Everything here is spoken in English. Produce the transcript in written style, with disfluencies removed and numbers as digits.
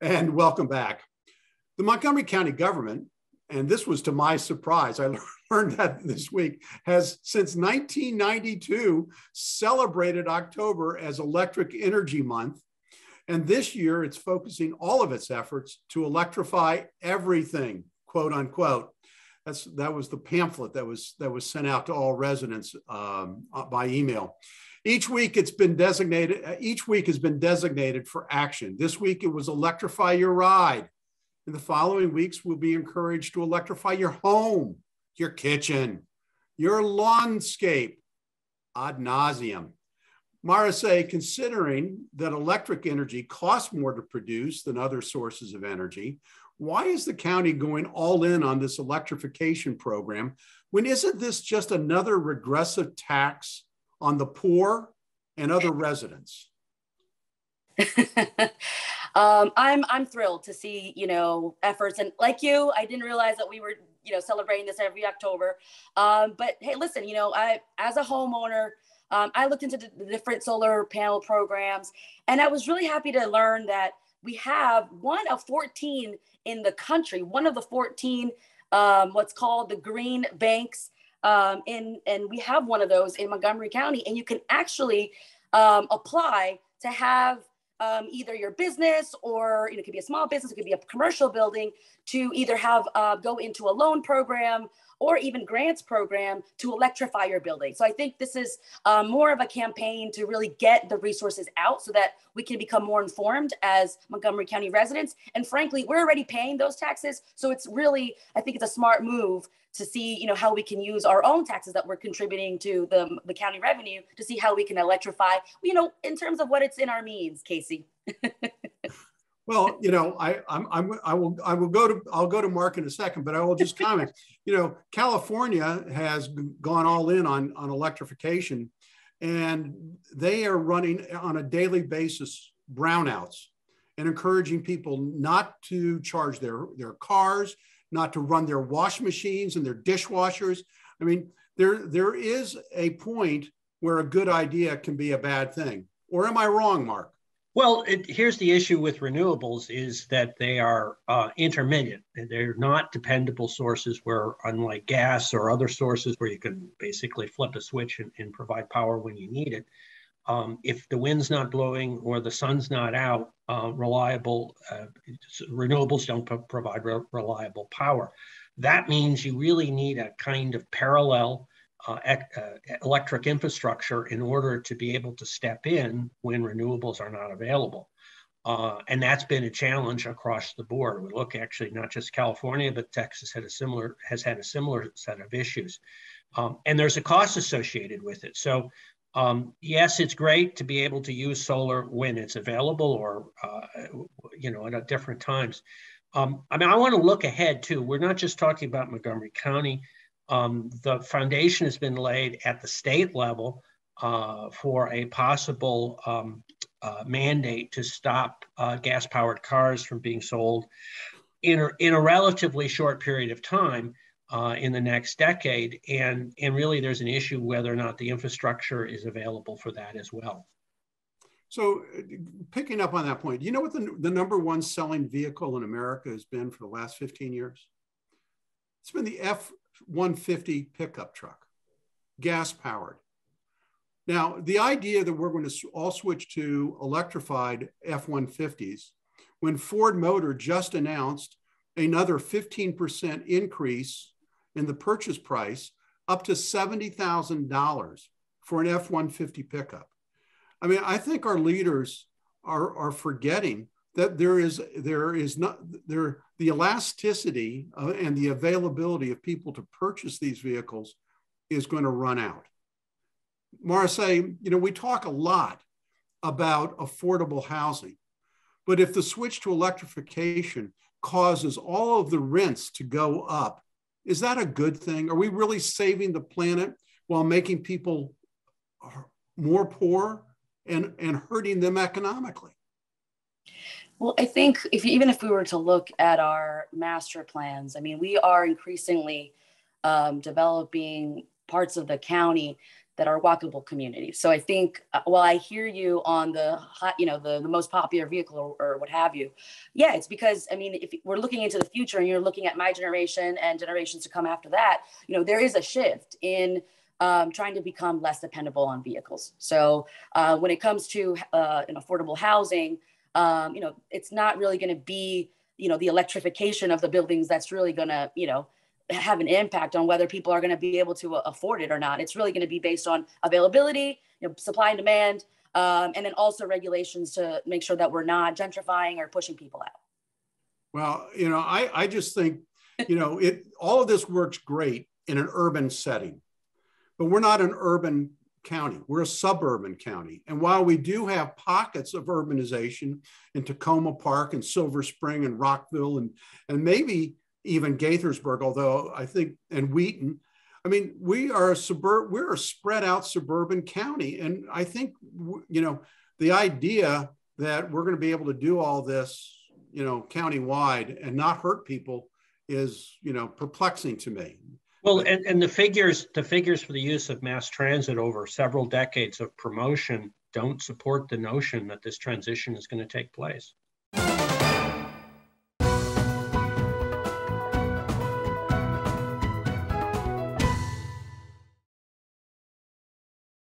And welcome back. The Montgomery County government, and this was to my surprise, I learned that this week, has since 1992 celebrated October as Electric Energy Month. And this year it's focusing all of its efforts to electrify everything, quote unquote. That was the pamphlet that was sent out to all residents by email. Each week has been designated for action. This week it was electrify your ride. In the following weeks, we'll be encouraged to electrify your home, your kitchen, your lawnscape, ad nauseum. Maricé, considering that electric energy costs more to produce than other sources of energy, why is the county going all in on this electrification program when isn't this just another regressive tax on the poor and other residents? I'm thrilled to see, efforts, and like you, I didn't realize that we were, celebrating this every October. But hey, listen, I, as a homeowner, I looked into the different solar panel programs, and I was really happy to learn that we have one of 14 in the country, one of the 14, what's called the green banks. And we have one of those in Montgomery County, and you can actually apply to have either your business or it could be a small business, it could be a commercial building, to either have go into a loan program or even grants program to electrify your building. So I think this is more of a campaign to really get the resources out so that we can become more informed as Montgomery County residents. And frankly, we're already paying those taxes. So it's really, I think it's a smart move to see, how we can use our own taxes that we're contributing to the county revenue to see how we can electrify, in terms of what it's in our means, Casey. Well, I'll go to Mark in a second, but I will just comment. California has gone all in on electrification, and they are running on a daily basis brownouts and encouraging people not to charge their cars, not to run their wash machines and their dishwashers. I mean, there is a point where a good idea can be a bad thing. Or am I wrong, Mark? Well, here's the issue with renewables is that they are intermittent. They're not dependable sources where, unlike gas or other sources where you can basically flip a switch and provide power when you need it, if the wind's not blowing or the sun's not out, renewables don't provide reliable power. That means you really need a kind of parallel electric infrastructure in order to be able to step in when renewables are not available. And that's been a challenge across the board. We look actually not just California, but Texas has had a similar set of issues. And there's a cost associated with it. So yes, it's great to be able to use solar when it's available or, at different times. I want to look ahead too. We're not just talking about Montgomery County. The foundation has been laid at the state level for a possible mandate to stop gas-powered cars from being sold in a relatively short period of time in the next decade. And really there's an issue whether or not the infrastructure is available for that as well. So picking up on that point, you know what the number one selling vehicle in America has been for the last 15 years? It's been the F-150 pickup truck, gas powered. Now, the idea that we're going to all switch to electrified F-150s, when Ford Motor just announced another 15% increase in the purchase price up to $70,000 for an F-150 pickup. I mean, I think our leaders are forgetting that the elasticity and the availability of people to purchase these vehicles is going to run out. Maricé, we talk a lot about affordable housing, but if the switch to electrification causes all of the rents to go up, is that a good thing? Are we really saving the planet while making people more poor and hurting them economically? Well, I think even if we were to look at our master plans, we are increasingly developing parts of the county that are walkable communities. So I think while I hear you on the most popular vehicle or what have you, yeah, it's because, I mean, if we're looking into the future and you're looking at my generation and generations to come after that, there is a shift in trying to become less dependable on vehicles. So when it comes to affordable housing, it's not really going to be, the electrification of the buildings that's really going to, have an impact on whether people are going to be able to afford it or not. It's really going to be based on availability, supply and demand, and then also regulations to make sure that we're not gentrifying or pushing people out. Well, I just think, all of this works great in an urban setting, but we're not an urban county. We're a suburban county. And while we do have pockets of urbanization in Tacoma Park and Silver Spring and Rockville and maybe even Gaithersburg, although I think, and Wheaton, I mean, we're a spread out suburban county. And I think, the idea that we're going to be able to do all this, countywide and not hurt people is, perplexing to me. Well, and the figures for the use of mass transit over several decades of promotion don't support the notion that this transition is going to take place.